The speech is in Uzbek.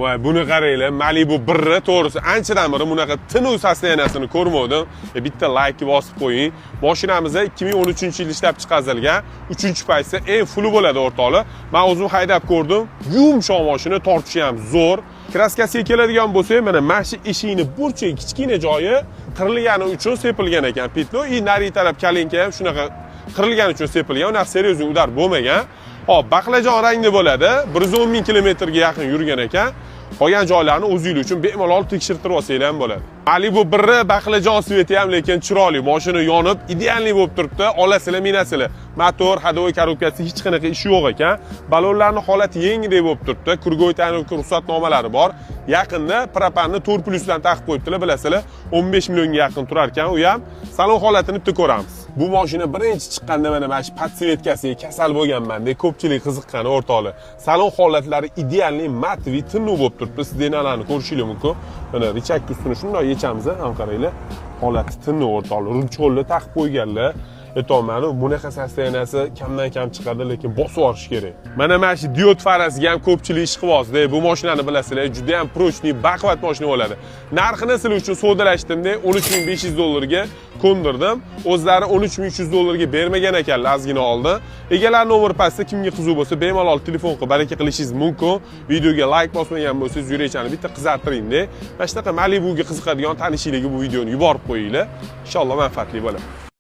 Voy, buni qaranglar, Malibu 1 to'g'risi anchadan beri bunaqa tiniq sosteniyasini ko'rmadim. Bitta like bosib qo'ying. Mashinamiz 2013-yil ishlab chiqarilgan, 3-paytda eng full bo'ladi o'rtoqlar. Men o'zim haydab ko'rdim. Yumshoq mashina, tortishi ham zo'r. Kraskasiga keladigan bo'lsak, mana mashi eshikni burchak kichkina joyi qirilgani uchun sepilgan ekan. Pitlo nari taraf kalinka ham shunaqa qirilgani uchun sepilgan. Unaqa seryozni udar bo'lmagan. Hop, baqlajon rangda bo'ladi. 110 ming kilometrga yaqin yurgan ekan. Qolgan joylarni o'zingiz uchun bemalol tekshirtirib olsangiz ham bo'ladi. Malibu 1 baqlajon sveti ham lekin chiroyli. Mashina yonib, idealniy bo'lib turibdi. Olasizlar, minasizlar. Motor, hadovoy korobkasi hech qanaqa ishi yo'q ekan. Balonlarning holati yengidek bo'lib turibdi. Kurgoy ta'minot ruxsatnomalari bor. Yaqinda propanni 4+ dan taqib qo'yibdilar, bilasizlar. 15 millionga yaqin turar ekan. U ham salon holatini bitta ko'ramiz. Bu mashina birinchi chiqqanda mana shu podsevetkasiga kasal bo'lganman-da, ko'pchilik qiziqqani o'rtoqlar. Salon holatlari idealniy matvi tinnu bo'lib turibdi. Sidenalarni ko'rishingiz mumkin. Mana richak ustini shunday yechamiz, ham qaranglar. Holati tinnu o'rtoqlar. Rulcholni taqib qo'yganlar. Aytolmani, bunaqa sosteniyasi kamdan kam chiqadi, lekin bosib olish kerak. Mana shu diod farasiga ham ko'pchilik ish qilyapti. Bu mashinani bilasizlar, juda ham prochniy, baquvvat mashina bo'ladi. Narxini sizlar uchun savdolashdim-da, $13.500 ga ko'ndirdim. O'zlari $13.300 ga bermagan ekanlar, ozgina oldin. Egalar nomeri pastda kimga qiziq bo'lsa, bemalol telefon qilib baraka qilishingiz mumkin. Videoga like bosmagan bo'lsangiz, yurakchani bitta qizartiring-da. Mana shunaqa Malibuga qiziqadigan tanishingizni bu videoni yuborib qo'yinglar. Inshaalloh manfaatli bo'ladi.